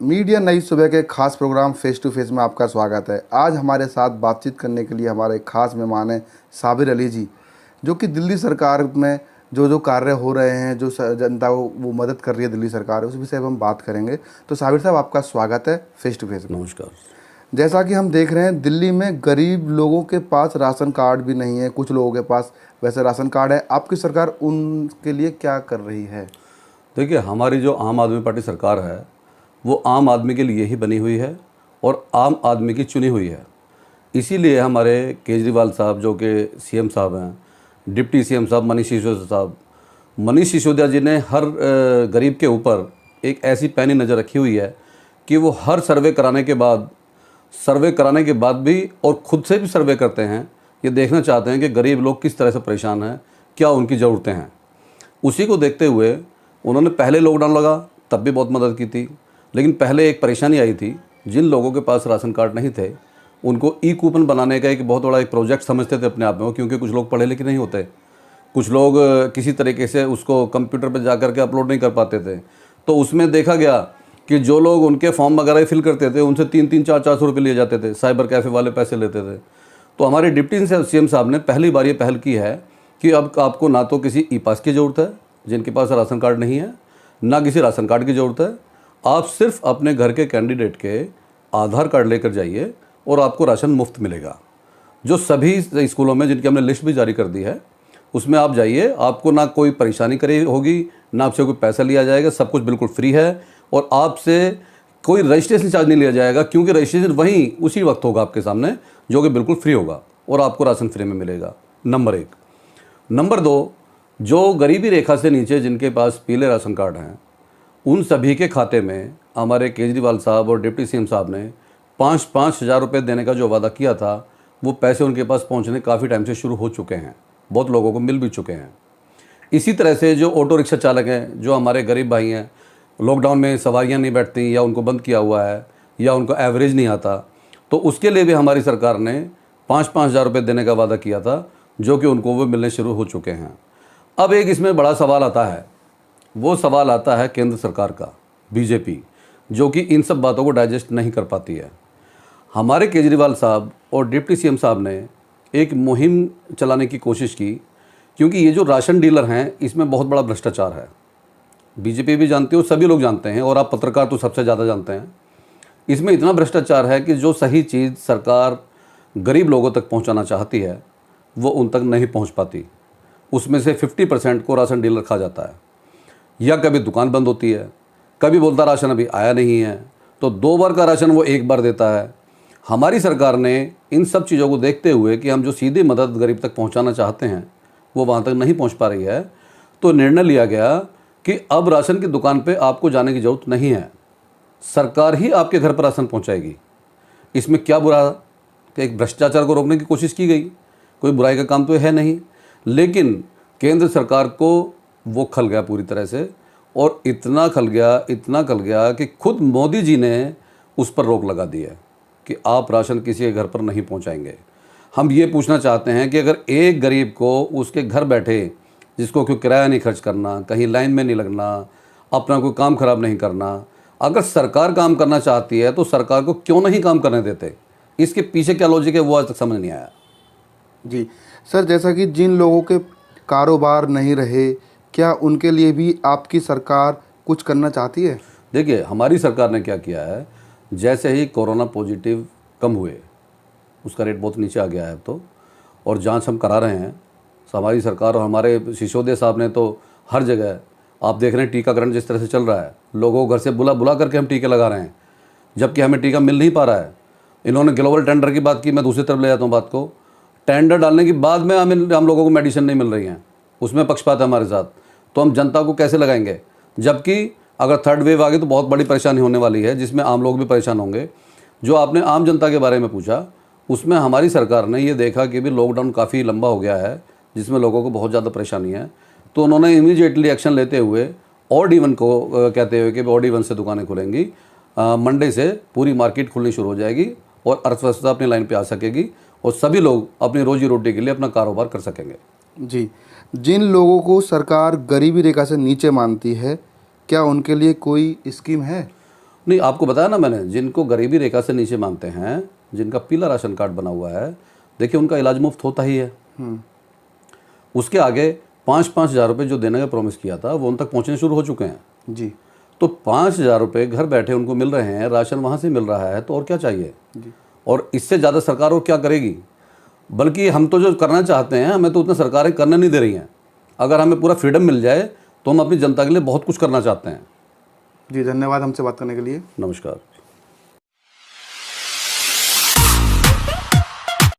Media नई सुबह के खास प्रोग्राम फेस टू फेस में आपका स्वागत है। आज हमारे साथ बातचीत करने के लिए हमारे खास मेहमान हैं साबिर अली जी, जो कि दिल्ली सरकार में जो कार्य हो रहे हैं, जो जनता को वो मदद कर रही है दिल्ली सरकार, उस विषय पर हम बात करेंगे। तो साबिर साहब, आपका स्वागत है फेस टू फेस में। नमस्कार। जैसा कि हम देख रहे हैं, दिल्ली में गरीब लोगों के पास राशन कार्ड भी नहीं है, कुछ लोगों के पास वैसे राशन कार्ड है। आपकी सरकार उनके लिए क्या कर रही है? देखिए, हमारी जो आम आदमी पार्टी सरकार है वो आम आदमी के लिए ही बनी हुई है और आम आदमी की चुनी हुई है। इसीलिए हमारे केजरीवाल साहब, जो कि सीएम साहब हैं, डिप्टी सीएम साहब मनीष सिसोदिया जी ने हर गरीब के ऊपर एक ऐसी पैनी नज़र रखी हुई है कि वो हर सर्वे कराने के बाद भी और ख़ुद से भी सर्वे करते हैं। ये देखना चाहते हैं कि गरीब लोग किस तरह से परेशान हैं, क्या उनकी ज़रूरतें हैं। उसी को देखते हुए उन्होंने पहले लॉकडाउन लगा तब भी बहुत मदद की थी, लेकिन पहले एक परेशानी आई थी। जिन लोगों के पास राशन कार्ड नहीं थे उनको ई कूपन बनाने का एक बहुत बड़ा एक प्रोजेक्ट समझते थे अपने आप में, क्योंकि कुछ लोग पढ़े लिखे नहीं होते, कुछ लोग किसी तरीके से उसको कंप्यूटर पर जा कर के अपलोड नहीं कर पाते थे। तो उसमें देखा गया कि जो लोग उनके फॉर्म वगैरह फिल करते थे उनसे 300 400 रुपये लिए जाते थे, साइबर कैफ़े वाले पैसे लेते थे। तो हमारे डिप्टी सीएम साहब ने पहली बार ये पहल की है कि अब आपको ना तो किसी ई पास की ज़रूरत है, जिनके पास राशन कार्ड नहीं है, ना किसी राशन कार्ड की ज़रूरत है। आप सिर्फ अपने घर के कैंडिडेट के आधार कार्ड लेकर जाइए और आपको राशन मुफ्त मिलेगा। जो सभी स्कूलों में, जिनकी हमने लिस्ट भी जारी कर दी है, उसमें आप जाइए, आपको ना कोई परेशानी करी होगी, ना आपसे कोई पैसा लिया जाएगा, सब कुछ बिल्कुल फ्री है। और आपसे कोई रजिस्ट्रेशन चार्ज नहीं लिया जाएगा, क्योंकि रजिस्ट्रेशन वहीं उसी वक्त होगा आपके सामने, जो कि बिल्कुल फ्री होगा और आपको राशन फ्री में मिलेगा। नंबर 1। नंबर 2, जो गरीबी रेखा से नीचे जिनके पास पीले राशन कार्ड हैं, उन सभी के खाते में हमारे केजरीवाल साहब और डिप्टी सीएम साहब ने 5-5 हज़ार रुपये देने का जो वादा किया था, वो पैसे उनके पास पहुंचने काफ़ी टाइम से शुरू हो चुके हैं, बहुत लोगों को मिल भी चुके हैं। इसी तरह से जो ऑटो रिक्शा चालक हैं, जो हमारे गरीब भाई हैं, लॉकडाउन में सवारियां नहीं बैठती या उनको बंद किया हुआ है या उनको एवरेज नहीं आता, तो उसके लिए भी हमारी सरकार ने 5-5 हज़ार रुपये देने का वादा किया था, जो कि उनको वो मिलने शुरू हो चुके हैं। अब एक इसमें बड़ा सवाल आता है, वो सवाल आता है केंद्र सरकार का, बीजेपी, जो कि इन सब बातों को डाइजेस्ट नहीं कर पाती है। हमारे केजरीवाल साहब और डिप्टी सीएम साहब ने एक मुहिम चलाने की कोशिश की, क्योंकि ये जो राशन डीलर हैं, इसमें बहुत बड़ा भ्रष्टाचार है। बीजेपी भी जानती हो, सभी लोग जानते हैं, और आप पत्रकार तो सबसे ज़्यादा जानते हैं। इसमें इतना भ्रष्टाचार है कि जो सही चीज़ सरकार गरीब लोगों तक पहुंचाना चाहती है वो उन तक नहीं पहुंच पाती। उसमें से 50% को राशन डीलर खा जाता है, या कभी दुकान बंद होती है, कभी बोलता राशन अभी आया नहीं है, तो 2 बार का राशन वो 1 बार देता है। हमारी सरकार ने इन सब चीज़ों को देखते हुए कि हम जो सीधी मदद गरीब तक पहुंचाना चाहते हैं वो वहाँ तक नहीं पहुँच पा रही है, तो निर्णय लिया गया कि अब राशन की दुकान पे आपको जाने की ज़रूरत नहीं है, सरकार ही आपके घर पर राशन पहुंचाएगी। इसमें क्या बुरा कि एक भ्रष्टाचार को रोकने की कोशिश की गई, कोई बुराई का काम तो है नहीं। लेकिन केंद्र सरकार को वो खल गया पूरी तरह से, और इतना खल गया कि खुद मोदी जी ने उस पर रोक लगा दी है कि आप राशन किसी के घर पर नहीं पहुंचाएंगे। हम ये पूछना चाहते हैं कि अगर एक गरीब को उसके घर बैठे, जिसको कोई किराया नहीं खर्च करना, कहीं लाइन में नहीं लगना, अपना कोई काम खराब नहीं करना, अगर सरकार काम करना चाहती है तो सरकार को क्यों नहीं काम करने देते? इसके पीछे क्या लॉजिक है वो आज तक समझ नहीं आया। जी सर, जैसा कि जिन लोगों के कारोबार नहीं रहे, क्या उनके लिए भी आपकी सरकार कुछ करना चाहती है? देखिए, हमारी सरकार ने क्या किया है, जैसे ही कोरोना पॉजिटिव कम हुए, उसका रेट बहुत नीचे आ गया है तो, और जांच हम करा रहे हैं। हमारी सरकार और हमारे सिसोदिया साहब ने तो हर जगह, आप देख रहे हैं टीकाकरण जिस तरह से चल रहा है, लोगों को घर से बुला करके हम टीके लगा रहे हैं, जबकि हमें टीका मिल नहीं पा रहा है। इन्होंने ग्लोबल टेंडर की बात की, मैं दूसरी तरफ ले जाता हूँ बात को। टेंडर डालने के बाद में हम लोगों को मेडिसिन नहीं मिल रही हैं, उसमें पक्षपात है हमारे साथ। तो हम जनता को कैसे लगाएंगे, जबकि अगर थर्ड वेव आ गई तो बहुत बड़ी परेशानी होने वाली है, जिसमें आम लोग भी परेशान होंगे। जो आपने आम जनता के बारे में पूछा, उसमें हमारी सरकार ने ये देखा कि भी लॉकडाउन काफ़ी लंबा हो गया है, जिसमें लोगों को बहुत ज़्यादा परेशानी है, तो उन्होंने इमीडिएटली एक्शन लेते हुए ऑड इवन को कहते हुए कि ऑड इवन से दुकानें खुलेंगी, मंडे से पूरी मार्केट खुलनी शुरू हो जाएगी और अर्थव्यवस्था अपनी लाइन पे आ सकेगी और सभी लोग अपनी रोजी रोटी के लिए अपना कारोबार कर सकेंगे। जी, जिन लोगों को सरकार गरीबी रेखा से नीचे मानती है, क्या उनके लिए कोई स्कीम है? नहीं, आपको बताया ना मैंने, जिनको गरीबी रेखा से नीचे मानते हैं, जिनका पीला राशन कार्ड बना हुआ है, देखिए उनका इलाज मुफ्त होता ही है। उसके आगे 5-5 हज़ार रुपये जो देने का प्रॉमिस किया था वो उन तक पहुंचने शुरू हो चुके हैं जी। तो 5 हज़ार रुपये घर बैठे उनको मिल रहे हैं, राशन वहाँ से मिल रहा है, तो और क्या चाहिए जी। और इससे ज़्यादा सरकार और क्या करेगी। बल्कि हम तो जो करना चाहते हैं, हमें तो उतना सरकारें करने नहीं दे रही हैं। अगर हमें पूरा फ्रीडम मिल जाए तो हम अपनी जनता के लिए बहुत कुछ करना चाहते हैं। जी, धन्यवाद हमसे बात करने के लिए। नमस्कार।